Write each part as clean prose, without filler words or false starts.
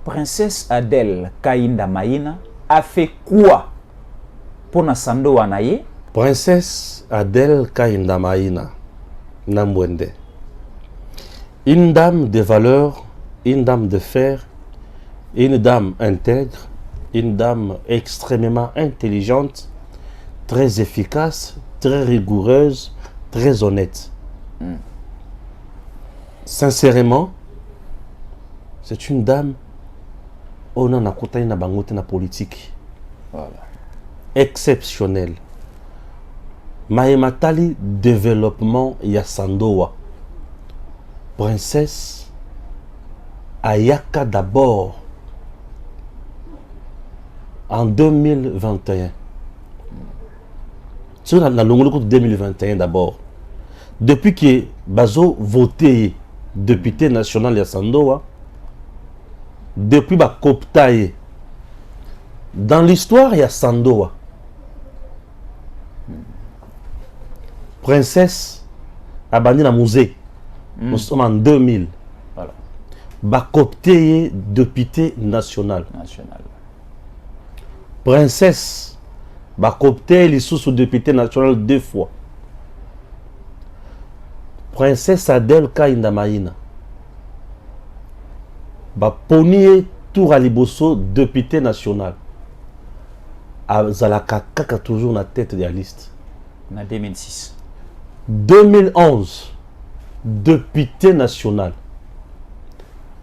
Princesse Adèle Kainda Maïna a fait quoi pour Nasando Wanaye? Princesse Adèle Kainda Maïna Nambwende. Une dame de valeur, une dame de fer, une dame intègre, une dame extrêmement intelligente, très efficace, très rigoureuse, très honnête. Sincèrement, c'est une dame on a na bangote na politique. Voilà. Exceptionnelle. Maïmatali développement Yasandoa. Princesse Ayaka d'abord en 2021. Sur la longue 2021 d'abord. Depuis que Bazo voté député national Yasandoa, depuis ba Koptaye, dans l'histoire il y a Sandoa. Princesse Abani na musée. Nous sommes en 2000. Voilà. Ba Koptaye député national. Princesse ba Koptaye les sous député national 2 fois. Princesse Adèle Kainda Maïna. Ponier Tour à Liboso, député national. Zalaka Kaka toujours na tête de la liste. En 2006. 2011, député national.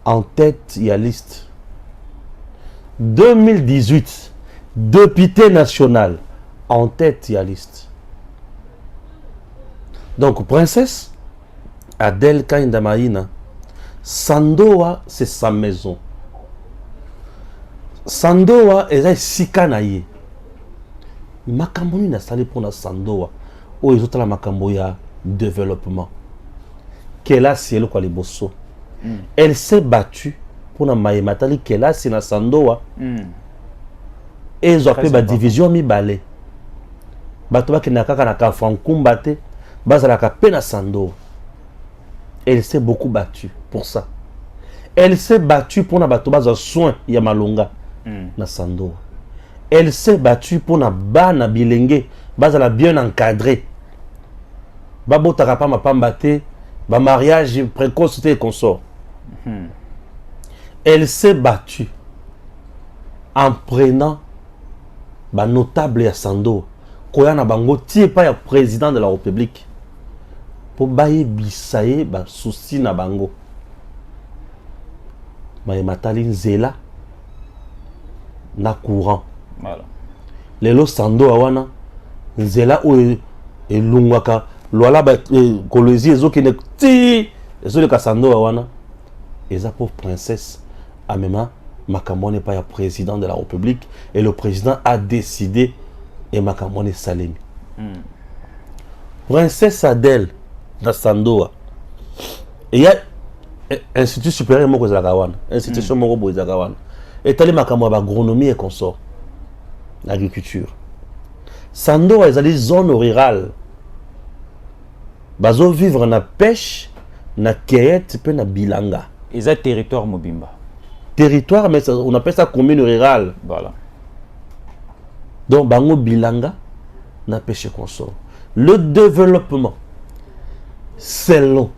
En tête de la liste. 2018, député national. En tête de la liste. Donc, princesse Adèle Kainda Maïna. Sandoa, c'est sa maison. Sandoa, est sikanaye. Makamoni na sali pour na Sandoa. Ou ils ont la makamboya développement. Qu'elle a c'est le quoi les bosso. Elle s'est battue pour na maïmatali qu'elle a c'est na Sandoa. Et ils ont appelé la division mi balé. Batoba qui n'a qu'à na kafankumbate. Bazala ka pena Sandoa. Elle s'est beaucoup battue pour ça. Elle s'est battue pour na batoba soin ya malonga na Sandoa. Elle s'est battue pour na ba na bilenge bazala bien encadré. Babota pa ma pambate, ba mariage précoce et consort. Elle s'est battue en prenant ba notable ya Sandoa. Koya na bango tie pa ya président de la République. Pour bailler bisaye ba souci na bango. Maïmatali nzela na courant. Voilà. Lelo Sandoa wana nzela o elungwaka loala ba kolozi ezokene ti ezoleka Sandoa wana eza pour princesse amema makamone pa ya président de la République et le président a décidé et makamone salemi. Princesse Adèle na Sandoa. Et il y a institut supérieur moko ezalaka wana, institution moko boye ezalaka wana. Etali makambo ya agronomie et consort. L'agriculture. Sandoa ezali zone rurale. Bazo vivre na pêche, na cueillette pe na bilanga. Ils ont territoire mobimba. Territoire mais ça, on appelle ça commune rurale. Voilà. Donc bango bilanga na pêche et consort. Le développement selon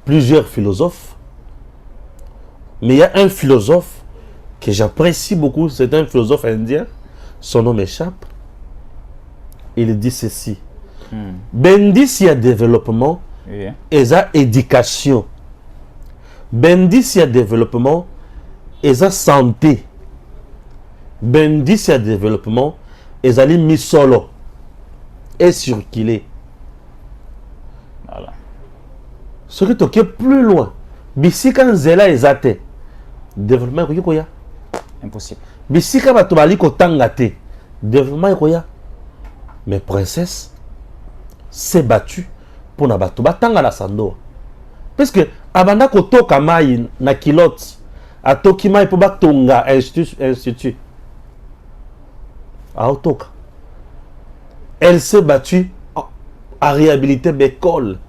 plusieurs philosophes, mais il y a un philosophe que j'apprécie beaucoup, c'est un philosophe indien, son nom m'échappe, il dit ceci. Bendi s'il y a développement, et ça éducation. Bendi s'il y a développement, et ça santé. Bendi s'il y a développement, et ça mis solo. Et circuler. Voilà. Ce qui est plus loin, bisika nzela ezate. Développement koya. Impossible. Bisika batobali ko tangate. Développement koya. Mais princesse s'est battue pour na batoba tanga la Sandoa. Parce que abanda ko toka mai na kilote, atoki mai po batonga institut. A otoka. Elle s'est battue à réhabiliter l'école.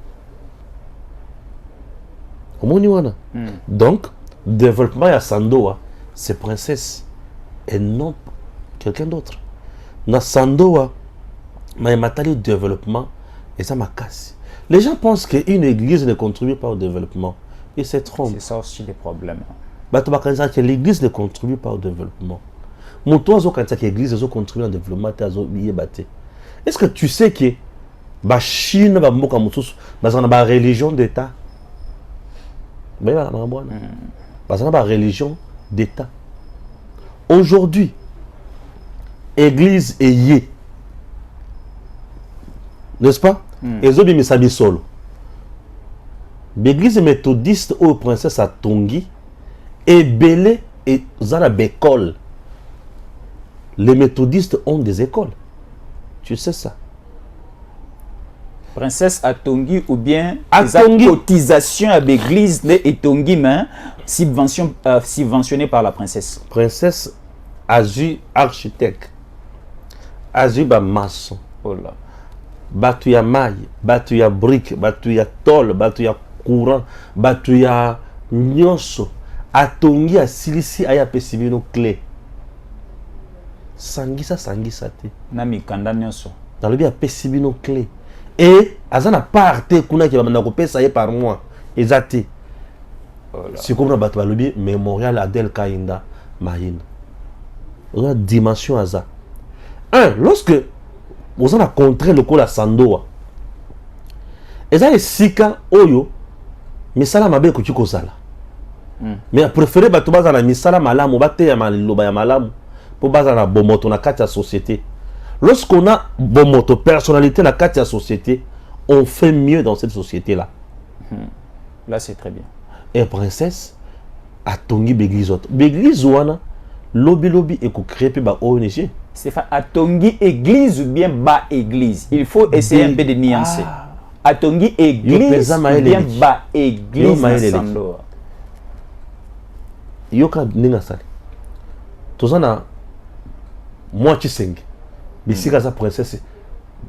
Donc, développement à Sandoa, c'est princesse et non quelqu'un d'autre. Dans Sandoa, mais matériel développement et ça m'a cassé. Les gens pensent qu'une église ne contribue pas au développement. Et c'est trompé. C'est ça aussi le problème. Que l'église ne contribue pas au développement. Mon toi, quand l'église contribue au développement, est-ce que tu sais que la Chine va dans une religion d'État? Parce que la religion d'État. Aujourd'hui, église est yé. N'est-ce pas? Ils ont mis ça solo. L'église méthodiste au princesse à Tongi est belé et zara bécole. Les méthodistes ont des écoles. Tu sais ça? Princesse à Tongi ou bien Tongi. Cotisation à l'église et Tongi, mais subventionnée par la princesse. Princesse Azu architecte. Azu maçon. Oh là. Batu ya maille, batu ya brique, batu ya tôle, batu ya courant, batu ya nyonso. Atongi a silisi aya pesibino clé. Sangisa te. Na mikanda nyonso. Dans le bien pesibino clé. Et azana parte kuna ki bamana ko pesa ye par mois. Ezate. C'est comme na batu balobi mémorial Adel Kainda Mahina. On a dimension aza. Lorsque vous avez contré le col à Sandoa. Et ça est sika oyo misala mabe ko kozala. Mais préféré ba to bazala misala malamu ba te ya maloba ya malamu pour bazala bomoto na kati ya société. Lorsqu'on a bomoto personnalité na kati ya société, on fait mieux dans cette société là. Là c'est très bien. Et princesse a tongi l'église autre. L'église wana lobby et ko créer pe ba ONG. C'est Atongi église ou bien bas église. Il faut essayer un peu de nuancer. Atongi église ou bien bas église na Sandoa. Yoka ninga sali. Tozana moitié 5. Bisika sa princesse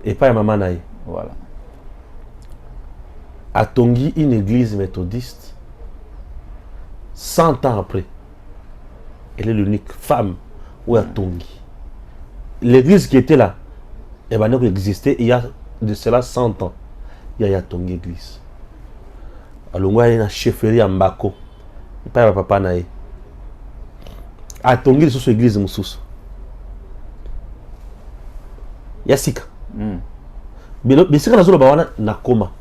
et pas maman naïe. Voilà. Atongi une église méthodiste. 100 ans après, elle est l'unique femme où Atongi. L'église qui était là, elle va exister il y a de cela 100 ans. Il y a Tongi église. Alors, il y a une chefferie à Mbako. Il n'y a pas papa naïe. À Tongi, il y a une église moussous. Il y a Sika. Mais Sika, il y a Nakoma,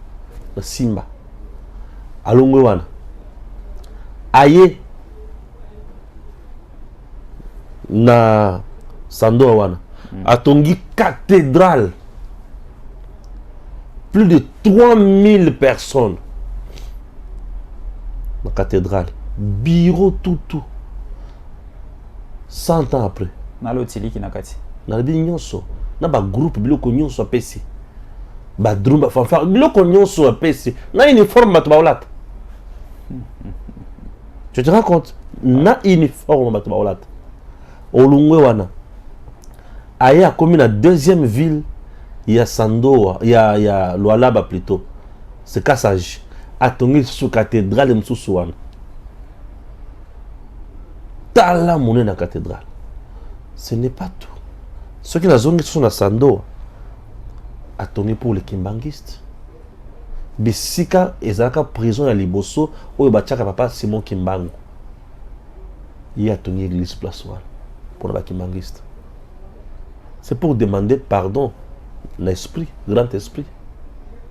na Simba. Alors, il y a Aye na Sandoa wana. Atongi cathédrale. Plus de 3000 personnes. La cathédrale. Bureau tout. 100 ans après. Nalotili kinakati. Nalbi nyonso. Na ba groupe biloko nyonso apesi. Ba drumba fanfare biloko nyonso apesi. Na uniforme batubaolata. Tu te rends compte? Na uniforme batubaolata. Olungwe wana. Aya comme la deuxième ville, il y a Sandoa, il y a Lualaba plutôt. C'est Kassaj. Atongi sous cathédrale de Msoussouane. Tala mouné na cathédrale. Ce n'est pas tout. Ceux qui sont dans Sandoa, Atongi pour les Kimbangistes. Bisika ezaka prison ya Liboso, ou bachaka papa Simon Kimbangu. Il y a Atongi église place pour les Kimbangistes. C'est pour demander pardon l'esprit, grand esprit,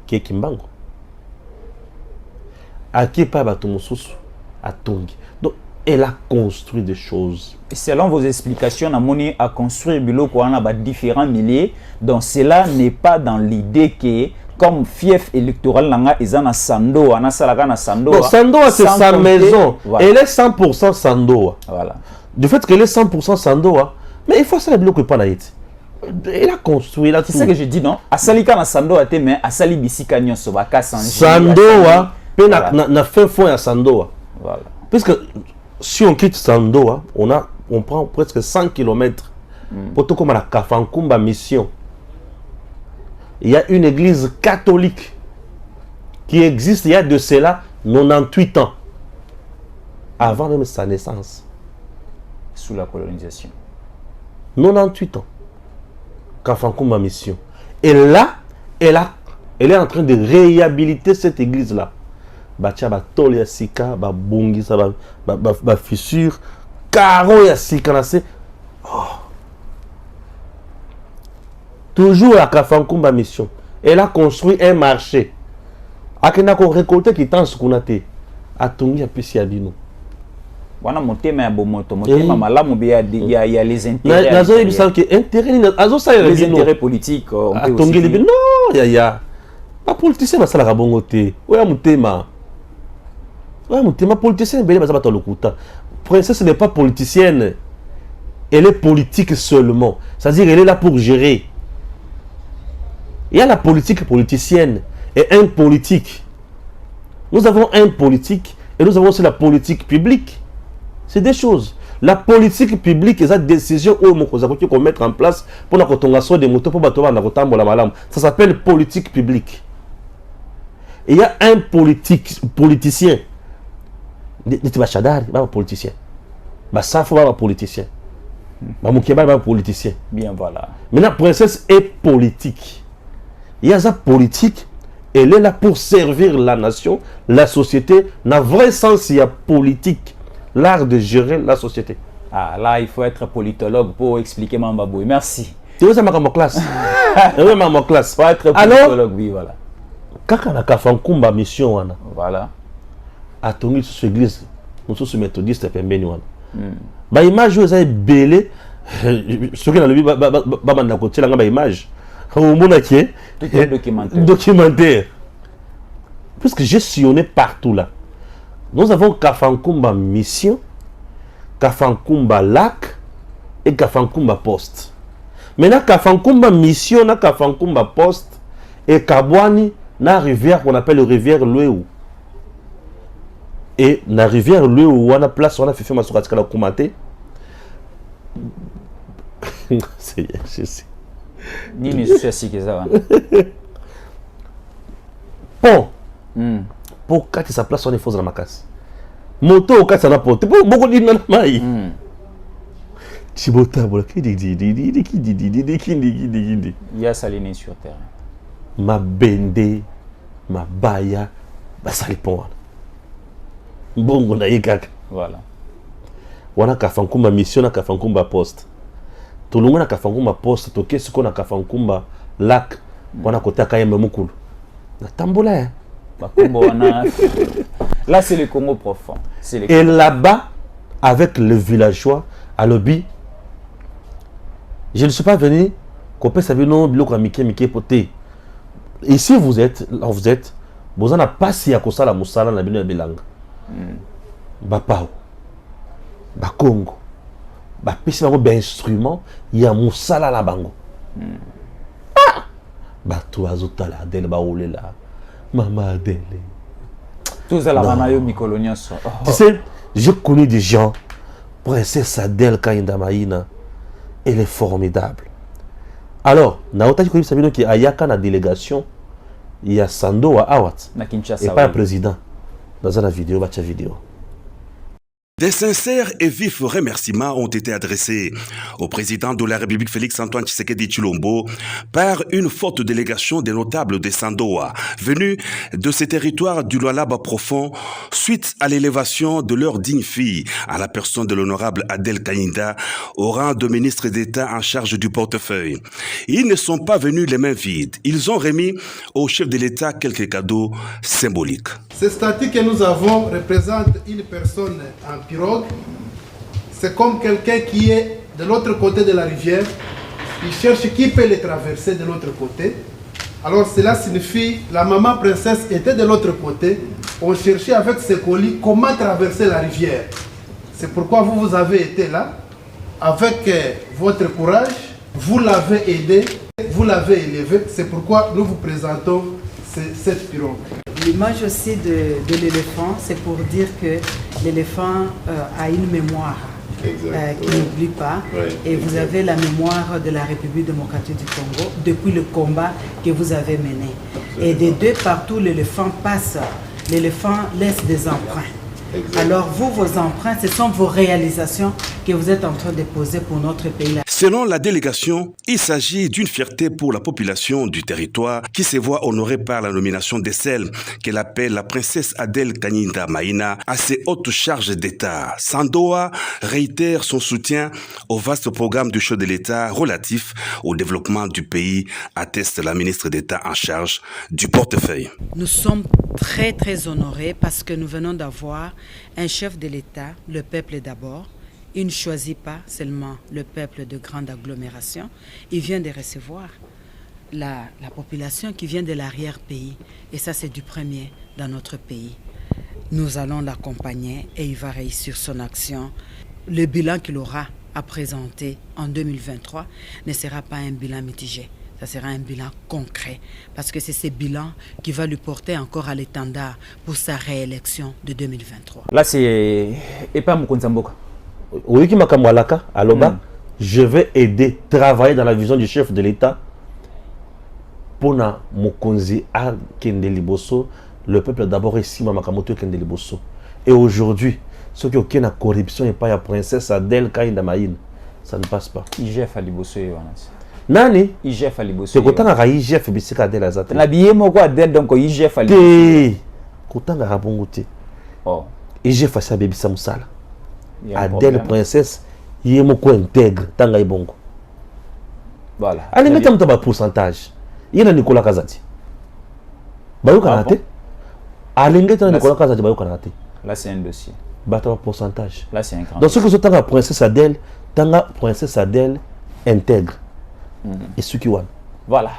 qui est Kimbango. À qui pas Batoumoussous, à Tongi. Donc, elle a construit des choses. Et selon vos explications, Namoni a construit Biloko a différents milliers. Donc, cela n'est pas dans l'idée que, comme fief électoral, Nanga Izana Sandoa, Nasalaka na Sandoa. Donc, Sandoa, c'est sa maison. Voilà. Elle est 100% Sandoa. Voilà. Du fait qu'elle est 100% Sandoa, mais il faut ça, le bloc pas naïti. Il a construit, il a tout. C'est ce que je dis, non? Asalika na Sandoa te mais asali bisika nyonso baka sanji. Sandoa, pe na fait fond à Sandoa. Voilà. Parce que si on quitte Sandoa, on prend presque 100 km. Pour tout comme à la Kafankumba mission. Il y a une église catholique qui existe il y a de cela 98 ans avant même sa naissance. Sous la colonisation. 98 ans. Kafankoumba Mission. Et là, elle est en train de réhabiliter cette église-là. Batia ba tol ya sika, ba bongisa, ba fissure, caro ya sika na se. Toujours à Kafankoumba Mission. Elle a construit un marché. Akena ko récolter qui tant sukunate. Atongi apesi ya bino. Wana motema ya bomoto, motema malamu bi ya les intérêts. Nazo ebisa que intérêt azo sa les intérêts politiques on peut aussi. Non, ya. Pas politicien ba sala ka bongo te. Oya motema. Ouais, mon politicien, Princesse n'est pas politicienne. Elle est politique seulement. C'est-à-dire qu'elle est là pour gérer. Il y a la politique politicienne et un politique. Nous avons un politique et nous avons aussi la politique publique. C'est des choses. La politique publique, c'est une décision qu'on met en place pour la contournation des motos pour ça s'appelle politique publique. Et il y a un politicien. Niti bachadari ba politicien. Ba safo ba politicien. Ba mukeba ba politicien. Bien voilà. Maintenant princesse est politique. Il y a sa politique, elle est là pour servir la nation, la société, dans le vrai sens il y a politique, l'art de gérer la société. Ah là il faut être politologue pour expliquer Mambaboui. Merci. Tu vois ça ma classe. Oui ma classe. Faut être politologue oui voilà. Kaka na Kafankoumba Mission wana. Voilà. Atongi sur l'église, nous sommes méthodistes pembeni wana. Ba image vous avez belé, ce que dans le ba manda ko tela ba image. Au mona qui documentaire. Parce que j'ai sillonné partout là. Nous avons Kafankoumba Mission, Kafankoumba Lac et Kafankoumba Poste. Maintenant Kafankoumba Mission, na Kafankoumba Poste et Kabwani na rivière qu'on appelle la rivière Louéou. Et la rivière Louéou, on a place, on a fait ma sourate la commenter. C'est je sais. Ni je sais que ça. Pont. Pour quand sa place, on est faux dans ma casse. Moto au cas ça n'a pas. Pour beaucoup de gens maï. Chibota bola qui dit. Il y a saliné sur terre. Ma bende, ma baya, ba salipon. Bongo na yekaka. Voilà. Wana Kafankoumba Mission na Kafankoumba Poste. Tolunga na Kafankoumba Poste, toke siko na Kafankoumba Lac. Wana kota kayembe mukulu. Na tambola hein. Là c'est le Congo profond. Et là-bas avec le villageois à Lobi. Je ne suis pas venu couper sa vie non biloko mike poté. Ici vous êtes, là vous êtes, vous en a pas si à kosala musala na bino ya bilanga. Bapao, Bakongo, Bapisi bango instrument, il y a musala la bango. Bato azotala Adèle baoule là, Maman Adèle. Tout ça la manayo mikolonia so. Tu sais, j'ai connu des gens, Princesse Adèle Kaindamaïna, elle est formidable. Alors, naota qui sabino qui ayaka na délégation, il y a Sando à Awat, et pas un président. Dans une vidéo, bacha vidéo. Des sincères et vifs remerciements ont été adressés au président de la République Félix-Antoine Tshisekedi Tshilombo par une forte délégation des notables de Sandoa venus de ces territoires du Lualaba profond suite à l'élévation de leur digne fille à la personne de l'honorable Adèle Kainda au rang de ministre d'État en charge du portefeuille. Ils ne sont pas venus les mains vides. Ils ont remis au chef de l'État quelques cadeaux symboliques. Ce statut que nous avons représente une personne en pirogue. C'est comme quelqu'un qui est de l'autre côté de la rivière. Il cherche qui peut le traverser de l'autre côté. Alors cela signifie la maman princesse était de l'autre côté. On cherchait avec ses colis comment traverser la rivière. C'est pourquoi vous avez été là. Avec votre courage, vous l'avez aidé, vous l'avez élevé. C'est pourquoi nous vous présentons cette pirogue. L'image aussi de l'éléphant, c'est pour dire que l'éléphant a une mémoire qui n'oublie pas. Ouais, et vous avez la mémoire de la République démocratique du Congo depuis le combat que vous avez mené. Absolument. Et des deux partout, l'éléphant passe l'éléphant laisse des emprunts. Alors vous, vos emprunts, ce sont vos réalisations que vous êtes en train de poser pour notre pays. Selon la délégation, il s'agit d'une fierté pour la population du territoire qui se voit honorée par la nomination de celle qu'elle appelle la princesse Adèle Kanyinda Maïna à ses hautes charges d'État. Sandoa réitère son soutien au vaste programme du chef de l'État relatif au développement du pays, atteste la ministre d'État en charge du portefeuille. Nous sommes très très honorés parce que nous venons d'avoir un chef de l'État, le peuple d'abord. Il ne choisit pas seulement le peuple de grande agglomération, il vient de recevoir la population qui vient de l'arrière-pays. Et ça, c'est du premier dans notre pays. Nous allons l'accompagner et il va réussir son action. Le bilan qu'il aura à présenter en 2023 ne sera pas un bilan mitigé. Ça sera un bilan concret, parce que c'est ce bilan qui va lui porter encore à l'étendard pour sa réélection de 2023. Là, c'est Epa Mukonzamboka. Oui, qui m'a Aloba, je vais aider, travailler dans la vision du chef de l'État pour na Mokonzi à Kendeliboso, le peuple d'abord ici, Makamoto Kendeliboso. Et aujourd'hui, ceux qui ont la corruption et pas la princesse Adèle Kanyinda Maïna, ça ne passe pas. IGF Aliboso Yohanas. Nani? IGF Aliboso. C'est quand on a IGF bisika Adèle Azate. Na biye moko Adèle donc IGF Aliboso. Té. Quand on a rabongote. Oh. IGF sa bébé Samusala. Adèle princesse, il est moko intègre tanga ibongo. Voilà. Allez mettre un petit pourcentage. Il y a Nicolas Kazati. Bayou Kanate. Allez mettre Nicolas Kazati Bayou Kanate. Là c'est un dossier. Battre pourcentage. Là c'est un grand. Donc ce que je tanga princesse Adèle, tanga princesse Adèle intègre. Et ce qui want. Voilà.